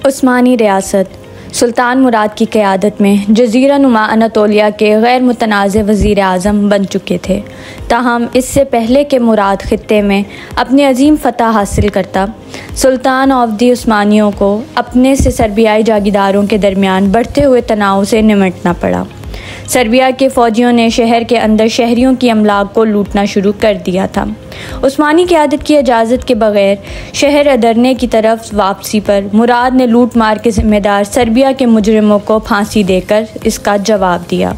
उस्मानी रियासत सुल्तान मुराद की क़यादत में जज़ीरा नुमा अनातोलिया के गैर मुतनाज़ वज़ीर आज़म बन चुके थे। ताहम इससे पहले कि मुराद ख़ित्ते में अपनी अजीम फ़तह हासिल करता, सुल्तान ऑफ दी उस्मानियों को अपने से सर्बियाई जागीरदारों के दरमियान बढ़ते हुए तनाव से निमटना पड़ा। सर्बिया के फ़ौजियों ने शहर के अंदर शहरियों की अमलाक को लूटना शुरू कर दिया था। उस्मानी क़यादत की इजाज़त के बगैर शहर अदरने की तरफ वापसी पर मुराद ने लूट मार के ज़िम्मेदार सर्बिया के मुजरिमों को फांसी देकर इसका जवाब दिया।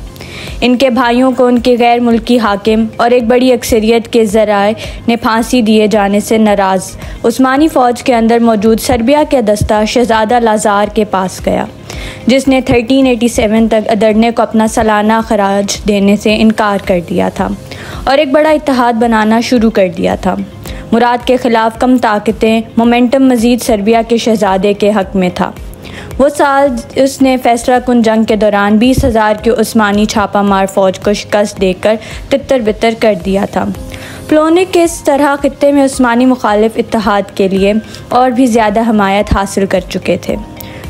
इनके भाइयों को उनके गैर मुल्की हाकिम और एक बड़ी अक्सरियत के ज़राए ने फांसी दिए जाने से नाराज़ उस्मानी फ़ौज के अंदर मौजूद सर्बिया का दस्ता शहज़ादा लाज़ार के पास गया, जिसने 1387 तक अदरने को अपना सालाना खराज देने से इनकार कर दिया था और एक बड़ा इत्तेहाद बनाना शुरू कर दिया था। मुराद के ख़िलाफ़ कम ताकतें मोमेंटम मज़ीद सर्बिया के शहज़ादे के हक़ में था। वो साल उसने फैसला कुन जंग के दौरान 20,000 की उस्मानी छापा मार फ़ौज को शिकस्त देकर तितर बितर कर दिया था। प्लोनिक के इस तरह ख़ित्ते में उस्मानी मुखालिफ इत्तेहाद के लिए और भी ज़्यादा हमायत हासिल कर चुके थे।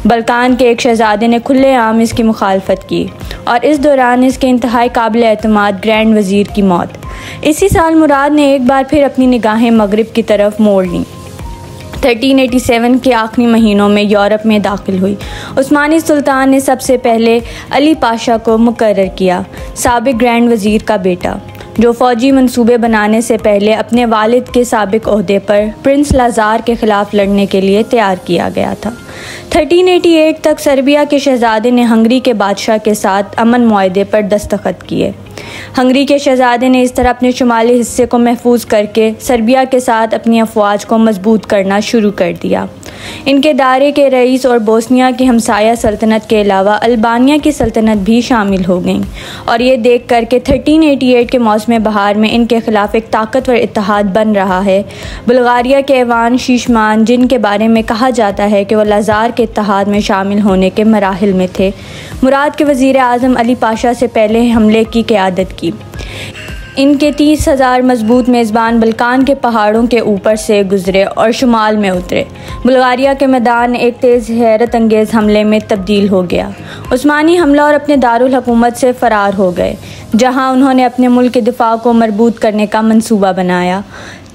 बल्कान के एक शहज़ादे ने खुलेआम इसकी मुखालफत की और इस दौरान इसके इंतहाई काबिल एतमाद ग्रैंड वज़ीर की मौत। इसी साल मुराद ने एक बार फिर अपनी निगाहें मगरिब की तरफ मोड़ लीं। 1387 के आखिरी महीनों में यूरोप में दाखिल हुई उस्मानी सुल्तान ने सबसे पहले अली पाशा को मुकर्रर किया, साबिक ग्रैंड वज़ीर का बेटा, जो फ़ौजी मंसूबे बनाने से पहले अपने वालिद के साबिक ओहदे पर प्रिंस लाज़ार के ख़िलाफ़ लड़ने के लिए तैयार किया गया था। 1388 तक सर्बिया के शहज़ादे ने हंगरी के बादशाह के साथ अमन मुआहदे पर दस्तखत किए। हंगरी के शहज़ादे ने इस तरह अपने शुमाली हिस्से को महफूज करके सर्बिया के साथ अपनी अफवाज को मजबूत करना शुरू कर दिया। इनके दायरे के रईस और बोस्निया की हमसाया सल्तनत के अलावा अल्बानिया की सल्तनत भी शामिल हो गईं और ये देख कर के 1388 के मौसम बहार में इनके ख़िलाफ़ एक ताकतवर इत्तेहाद बन रहा है। बुल्गारिया के एवान शीशमान, जिनके बारे में कहा जाता है कि वह लाज़ार के इत्तेहाद में शामिल होने के मराहिल में थे, मुराद के वज़ीर आज़म अली पाशा से पहले हमले की क़यादत की। इनके 30,000 मजबूत मेज़बान बल्कान के पहाड़ों के ऊपर से गुजरे और शुमाल में उतरे। बुल्गारिया के मैदान एक तेज़ हैरत अंगेज़ हमले में तब्दील हो गया। उस्मानी हमला और अपने दारुल हुकूमत से फ़रार हो गए, जहां उन्होंने अपने मुल्क के दिफा को मजबूत करने का मंसूबा बनाया।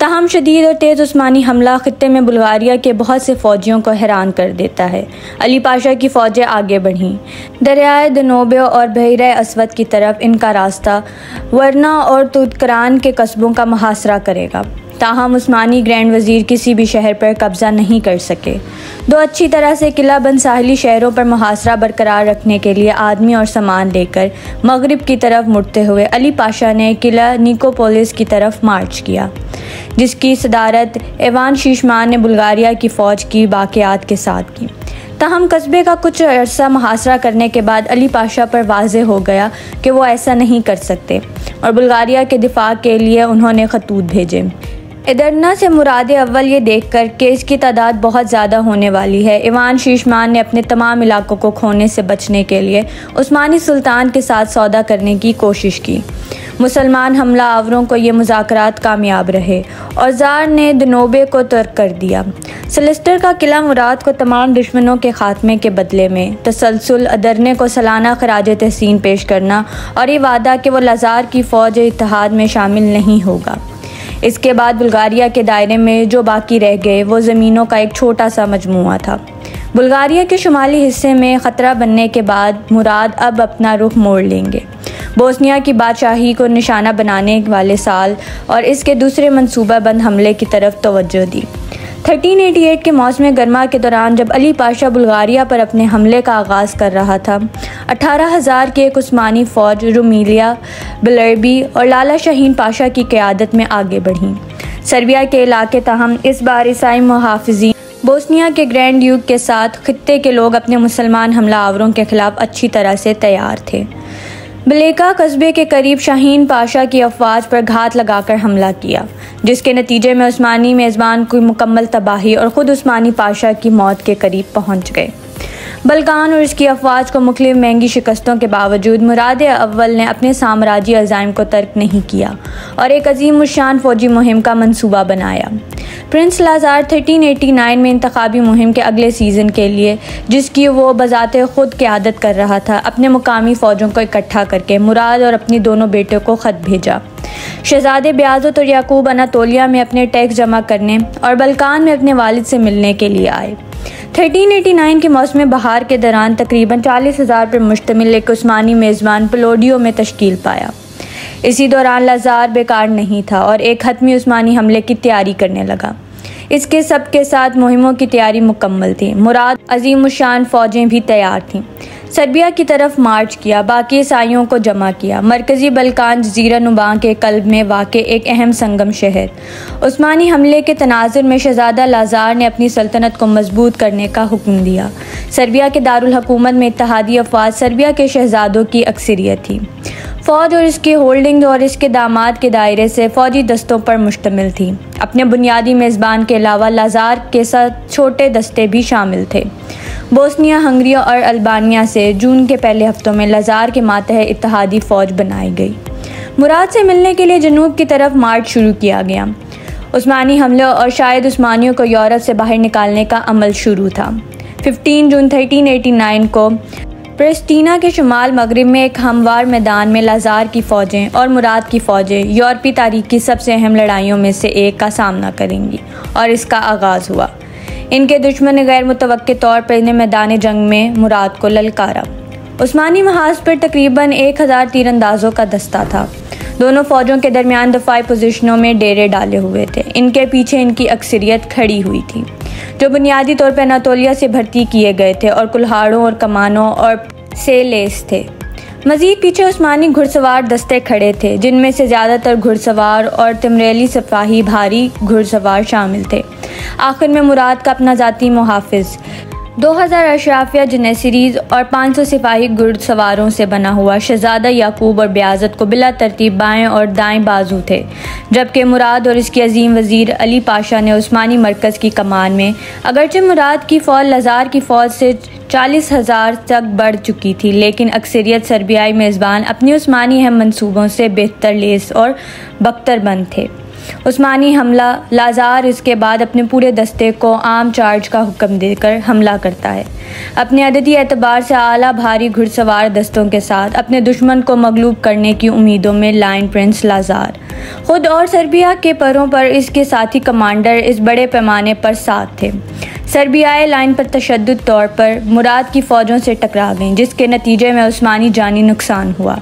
ताहम शदीद और तेज़ उस्मानी हमला ख़ित्ते में बुल्गारिया के बहुत से फ़ौजियों को हैरान कर देता है। अली पाशा की फ़ौजें आगे बढ़ीं। दरियाए दनोबे और बहरे अस्वद की तरफ इनका रास्ता वरना और तुदकरान के कस्बों का मुहासरा करेगा। ताहम उस्मानी ग्रैंड वज़ीर किसी भी शहर पर कब्ज़ा नहीं कर सके। दो अच्छी तरह से किला बंद साहिली शहरों पर मुहासरा बरकरार रखने के लिए आदमी और सामान लेकर मगरिब की तरफ मुड़ते हुए अली पाशा ने किला निकोपोलिस की तरफ मार्च किया, जिसकी सदारत एवान शीशमान ने बुल्गारिया की फ़ौज की बाक़ियात के साथ की। ताहम कस्बे का कुछ अरसा मुहासरा करने के बाद अली पाशा पर वाज़े हो गया कि वो ऐसा नहीं कर सकते और बुल्गारिया के दिफा के लिए उन्होंने खतूत भेजे। एदरना से मुराद अव्वल ये देख कर कि इसकी तादाद बहुत ज़्यादा होने वाली है, इवान शीशमान ने अपने तमाम इलाकों को खोने से बचने के लिए उस्मानी सुल्तान के साथ सौदा करने की कोशिश की। मुसलमान हमला आवरों को ये मुज़ाकरात कामयाब रहे और ज़ार ने दनोबे को तर्क कर दिया। सलेस्टर का किला मुराद को तमाम दुश्मनों के ख़ात्मे के बदले में तसलसल अदरने को सालाना खराज तहसीन पेश करना और ये वादा कि वो लाज़ार की फ़ौज इत्तेहाद में शामिल नहीं होगा। इसके बाद बुल्गारिया के दायरे में जो बाकी रह गए वो ज़मीनों का एक छोटा सा मजमुआ था। बुल्गारिया के शुमाली हिस्से में ख़तरा बनने के बाद मुराद अब अपना रुख मोड़ लेंगे। बोस्निया की बादशाही को निशाना बनाने वाले साल और इसके दूसरे मंसूबाबंद हमले की तरफ तवज्जो दी। 1388 के मौसम गर्मा के दौरान जब अली पाशा बुल्गारिया पर अपने हमले का आगाज़ कर रहा था, 18,000 की एक उस्मानी फ़ौज रुमीलिया, बलरबी और लाला शाहीन पाशा की क़यादत में आगे बढ़ी। सर्बिया के इलाके ताहम इस बार ईसाई मुहाफ़िज़ीन बोस्निया के ग्रैंड ड्यूक के साथ ख़ित्ते के लोग अपने मुसलमान हमला आवरों के ख़िलाफ़ अच्छी तरह से तैयार थे। बलेका कस्बे के करीब शाहीन पाशा की अफवाज पर घात लगाकर हमला किया, जिसके नतीजे में उस्मानी मेज़बान की मुकम्मल तबाही और ख़ुद उस्मानी पाशा की मौत के करीब पहुंच गए। बल्कान और इसकी अफवाज को मुख्तलिफ महंगी शिकस्तों के बावजूद मुराद अव्वल ने अपने साम्राज्य अज़ाइम को तर्क नहीं किया और एक अजीम शान फ़ौजी मुहिम का मंसूबा बनाया। प्रिंस लाज़ार 1389 में इंतखाबी मुहिम के अगले सीज़न के लिए, जिसकी वो बज़ाते ख़ुद क़यादत कर रहा था, अपने मुकामी फ़ौजों को इकट्ठा करके मुराद और अपनी दोनों बेटों को ख़त भेजा। शहज़ादे बियाज़त और याकूब अनातोलिया में अपने टैक्स जमा करने और बल्कान में अपने वालिद से मिलने के लिए आए। 1389 के मौसम बहार के दौरान तकरीबन 40,000 पर मुश्तमिल एक उस्मानी मेज़बान पलोडियो में तश्कील पाया। इसी दौरान लाज़ार बेकार नहीं था और एक हतमी उस्मानी हमले की तैयारी करने लगा। इसके सब के साथ मुहिमों की तैयारी मुकम्मल थी। मुराद अजीमुशान फ़ौजें भी तैयार थीं। सर्बिया की तरफ मार्च किया, बाकी ईसाइयों को जमा किया। मरकज़ी बल्कान जज़ीरा नुमा के कल्ब में वाक़े एक अहम संगम शहर। उस्मानी हमले के तनाज़ुर में शहज़ादा लाज़ार ने अपनी सल्तनत को मजबूत करने का हुक्म दिया। सर्बिया के दारुल हुकूमत में इत्तेहादी अफवाज सर्बिया के शहज़ादों की अक्सरियत थी। फ़ौज और इसकी होल्डिंग और इसके दामाद के दायरे से फ़ौजी दस्तों पर मुश्तमिल थी। अपने बुनियादी मेज़बान के अलावा लाज़ार के साथ छोटे दस्ते भी शामिल थे। बोस्निया, हंगरी और अल्बानिया से जून के पहले हफ्तों में लाज़ार के मातहत इत्तेहादी फ़ौज बनाई गई। मुराद से मिलने के लिए जनूब की तरफ मार्च शुरू किया गया। उस्मानी हमले और शायद उस्मानियों को यूरोप से बाहर निकालने का अमल शुरू था। 15 जून 1389 को प्रिस्टीना के शुमाल मगरिब में एक हमवार मैदान में लाज़ार की फ़ौजें और मुराद की फ़ौजें यूरोपी तारीख़ की सबसे अहम लड़ाइयों में से एक का सामना करेंगी और इसका आगाज़ हुआ। इनके दुश्मन ने गैर मुतवक्के तौर पर इन्हें मैदान जंग में मुराद को ललकारा। उस्मानी महाज पर तकरीबन 1000 तीरंदाजों का दस्ता था। दोनों फ़ौजों के दरमियान दफ़ाई पोजीशनों में डेरे डाले हुए थे। इनके पीछे इनकी अक्सरियत खड़ी हुई थी, जो बुनियादी तौर पर अनातोलिया से भर्ती किए गए थे और कुल्हाड़ों और कमानों और से लेस थे। मज़ीद पीछे उस्मानी घुड़सवार दस्ते खड़े थे, जिनमें से ज़्यादातर घुड़सवार और तिमरेली सिपाही भारी घुड़सवार शामिल थे। आखिर में मुराद का अपना ज़ाती मुहाफ़िज़ 2000 अशराफिया जनेसरीज़ और 500 सिपाही घुड़सवारों से बना हुआ शहज़ादा याकूब और बियाज़त को बिला तरतीब बाएँ और दाएँ बाजू थे, जबकि मुराद और इसके अजीम वज़ीर अली पाशा ने उस्मानी मरकज़ की कमान में। अगरचे मुराद की फ़ौज लाज़ार की फ़ौज से 40,000 तक बढ़ चुकी थी, लेकिन अक्सरियत सर्बियाई मेज़बान अपनी उस्मानी अहम मंसूबों से बेहतर लेस और बख्तरबंद थे। उस्मानी हमला लाज़ार इसके बाद अपने पूरे दस्ते को आम चार्ज का हुक्म देकर हमला करता है। अपने अददी एतबार से आला भारी घुड़सवार दस्तों के साथ अपने दुश्मन को मगलूब करने की उम्मीदों में लाइन प्रिंस लाज़ार खुद और सर्बिया के परों पर इसके साथी कमांडर इस बड़े पैमाने पर साथ थे। सर्बियाई लाइन पर तशद्दुद तौर पर मुराद की फ़ौजों से टकरा गईं, जिसके नतीजे में उस्मानी जानी नुकसान हुआ।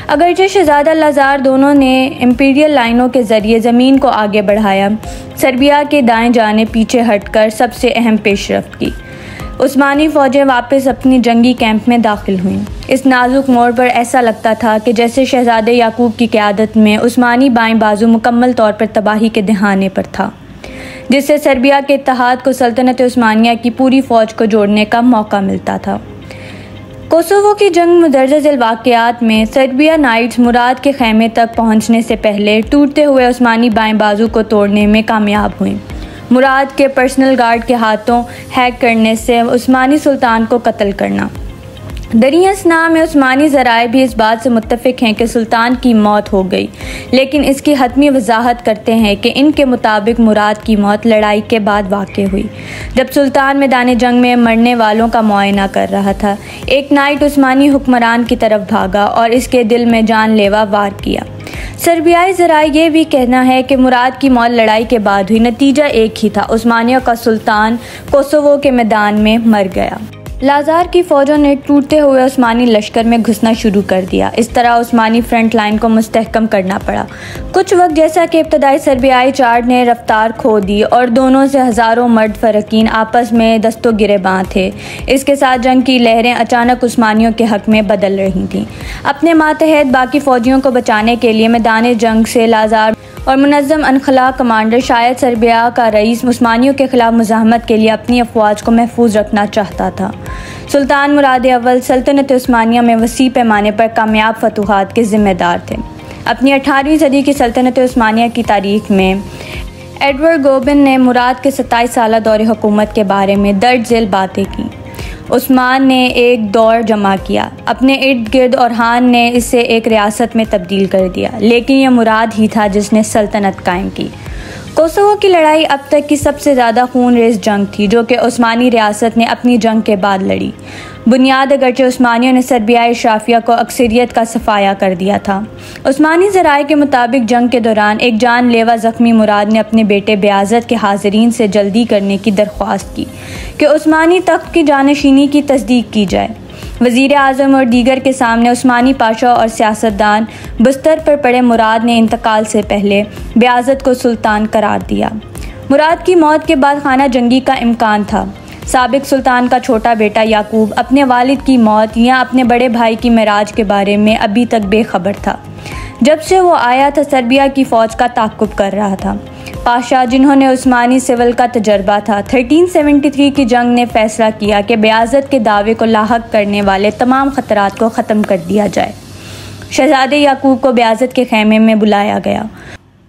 अगरचे शहज़ादा लाज़ार दोनों ने इंपीरियल लाइनों के ज़रिए ज़मीन को आगे बढ़ाया, सर्बिया के दाएं जानिब पीछे हटकर सबसे अहम पेशरफ्त की। उस्मानी फ़ौजें वापस अपनी जंगी कैंप में दाखिल हुईं। इस नाजुक मोड़ पर ऐसा लगता था कि जैसे शहज़ादे याकूब की क़यादत में उस्मानी बाएं बाजू मुकम्मल तौर पर तबाही के दहाने पर था, जिससे सर्बिया के इत्तेहाद को सल्तनत उस्मानिया की पूरी फ़ौज को जोड़ने का मौका मिलता था। कोसोवो की जंग मुदर्रज़िल वाक़यात में सर्बिया नाइट्स मुराद के ख़ैमे तक पहुंचने से पहले टूटते हुए उस्मानी बाएं बाजू को तोड़ने में कामयाब हुई। मुराद के पर्सनल गार्ड के हाथों हैक करने से उस्मानी सुल्तान को कत्ल करना। दरियासना में उस्मानी ज़राए भी इस बात से मुत्तफ़िक़ हैं कि सुल्तान की मौत हो गई, लेकिन इसकी हतमी वजाहत करते हैं कि इनके मुताबिक मुराद की मौत लड़ाई के बाद वाक़ हुई, जब सुल्तान मैदान जंग में मरने वालों का मुआयना कर रहा था। एक नाइट उस्मानी हुक्मरान की तरफ भागा और इसके दिल में जानलेवा वार किया। सर्बियाई ज़राए ये भी कहना है कि मुराद की मौत लड़ाई के बाद हुई, नतीजा एक ही था, उस्मानियों का सुल्तान कोसोवो के मैदान में मर गया। लाज़ार की फ़ौजों ने टूटते हुए उस्मानी लश्कर में घुसना शुरू कर दिया। इस तरह उस्मानी फ्रंट लाइन को मुस्तहकम करना पड़ा। कुछ वक्त जैसा कि इब्तदाई सर्बियाई चार्ज ने रफ्तार खो दी और दोनों से हज़ारों मर्द फ़रकीन आपस में दस्तों गिरेबां थे। इसके साथ जंग की लहरें अचानक उस्मानियों के हक़ में बदल रही थीं। अपने मातहत बाकी फ़ौजियों को बचाने के लिए मैदान जंग से लाज़ार और मुनज़्ज़म अनखला कमांडर शायद सर्बिया का रईस उस्मानियों के ख़िलाफ़ मुज़ाहमत के लिए अपनी अफवाज को महफूज रखना चाहता था। सुल्तान मुराद अव्वल सल्तनत उस्मानिया में वसी पैमाने पर कामयाब फतूहात के ज़िम्मेदार थे। अपनी 18वीं सदी की सल्तनत उस्मानिया की तारीख़ में एडवर्ड गोबिन ने मुराद के 27 साला दौरे हुकूमत के बारे में दर्ज झेल बातें की। उस्मान ने एक दौर जमा किया अपने इर्द गिर्द और हान ने इसे एक रियासत में तब्दील कर दिया, लेकिन यह मुराद ही था जिसने सल्तनत कायम की। कोसोवो की लड़ाई अब तक की सबसे ज़्यादा खूनरेज़ जंग थी जो कि उस्मानी रियासत ने अपनी जंग के बाद लड़ी। बुनियाद अगरचे उस्मानियों ने सर्बियाई अशराफिया को अक्सरियत का सफाया कर दिया था। उस्मानी ज़राए के मुताबिक जंग के दौरान एक जानलेवा ज़ख्मी मुराद ने अपने बेटे बेआज़त के हाज़रीन से जल्दी करने की दरख्वास्त की कि उस्मानी तख्त की जानशीनी की तस्दीक की जाए। वज़ीर आज़म और दीगर के सामने उस्मानी पाशा और सियासतदान बिस्तर पर पड़े मुराद ने इंतकाल से पहले बेआज़त को सुल्तान करार दिया। मुराद की मौत के बाद खाना जंगी का इम्कान था। साबिक सुल्तान का छोटा बेटा याकूब अपने वालिद की मौत या अपने बड़े भाई की मेराज के बारे में अभी तक बेखबर था। जब से वो आया था सर्बिया की फ़ौज का ताक़ुब कर रहा था। पाशा जिन्होंने उस्मानी सिविल का तजर्बा था, 1373 की जंग ने फैसला किया कि बेआज़त के दावे को लाहक करने वाले तमाम ख़तरात को ख़त्म कर दिया जाए। शहज़ादे याकूब को बेआज़त के ख़ैमे में बुलाया गया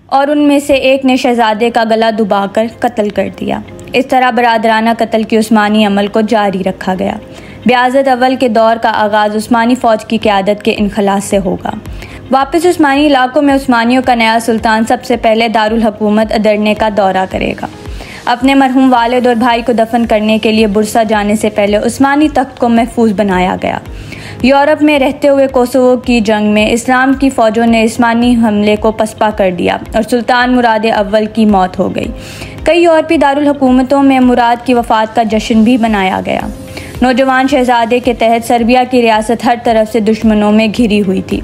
और उनमें से एक ने शहज़ादे का गला दुबाकर कत्ल कर दिया। इस तरह बरादराना कत्ल की उस्मानी अमल को जारी रखा गया। बेआज़त अव्वल के दौर का आगाज़ उस्मानी फ़ौज की क़यादत के इनखलास से होगा। वापस उस्मानी इलाकों में उस्मानियों का नया सुल्तान सबसे पहले दारुल हुकूमत अदरने का दौरा करेगा। अपने मरहूम वालिद और भाई को दफन करने के लिए बुरसा जाने से पहले उस्मानी तख्त को महफूज बनाया गया। यूरोप में रहते हुए कोसोवो की जंग में इस्लाम की फ़ौजों ने उस्मानी हमले को पसपा कर दिया और सुल्तान मुराद अव्वल की मौत हो गई। कई यूरोपीय दारुल हुकूमतों में मुराद की वफ़ात का जश्न भी मनाया गया। नौजवान शहज़ादे के तहत सर्बिया की रियासत हर तरफ से दुश्मनों में घिरी हुई थी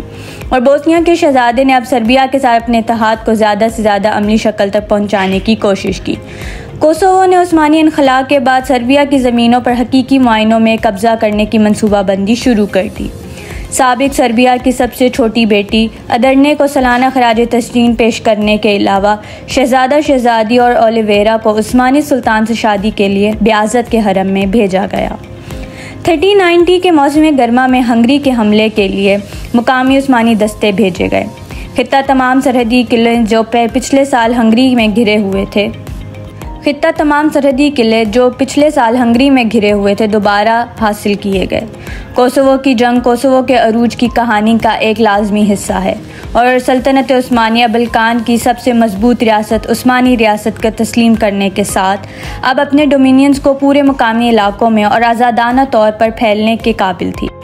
और बोस्निया के शहज़ादे ने अब सर्बिया के साथ अपने इत्तेहाद को ज़्यादा से ज़्यादा अमली शक्ल तक पहुँचाने की कोशिश की। कोसोवो ने उस्मानी इनखला के बाद सर्बिया की ज़मीनों पर हकीकी मुआयनों में कब्ज़ा करने की मनसूबाबंदी शुरू कर दी। साबिक सर्बिया की सबसे छोटी बेटी अदरने को सालाना खराज तस्लीम पेश करने के अलावा शहज़ादा शहज़ादी और ओलिवेरा को उस्मानी सुल्तान से शादी के लिए बेआज़त के हरम में भेजा गया। 1390 के मौसम गर्मा में हंगरी के हमले के लिए मुकामी उस्मानी दस्ते भेजे गए। खित्ता तमाम सरहदी किले जो पिछले साल हंगरी में घिरे हुए थे दोबारा हासिल किए गए। कोसोवो की जंग कोसोवो के अरूज की कहानी का एक लाजमी हिस्सा है और सल्तनत उस्मानिया बल्कान की सबसे मजबूत रियासत उस्मानी रियासत को तस्लीम करने के साथ अब अपने डोमिनियंस को पूरे मुकामी इलाकों में और आज़ादाना तौर पर फैलने के काबिल थी।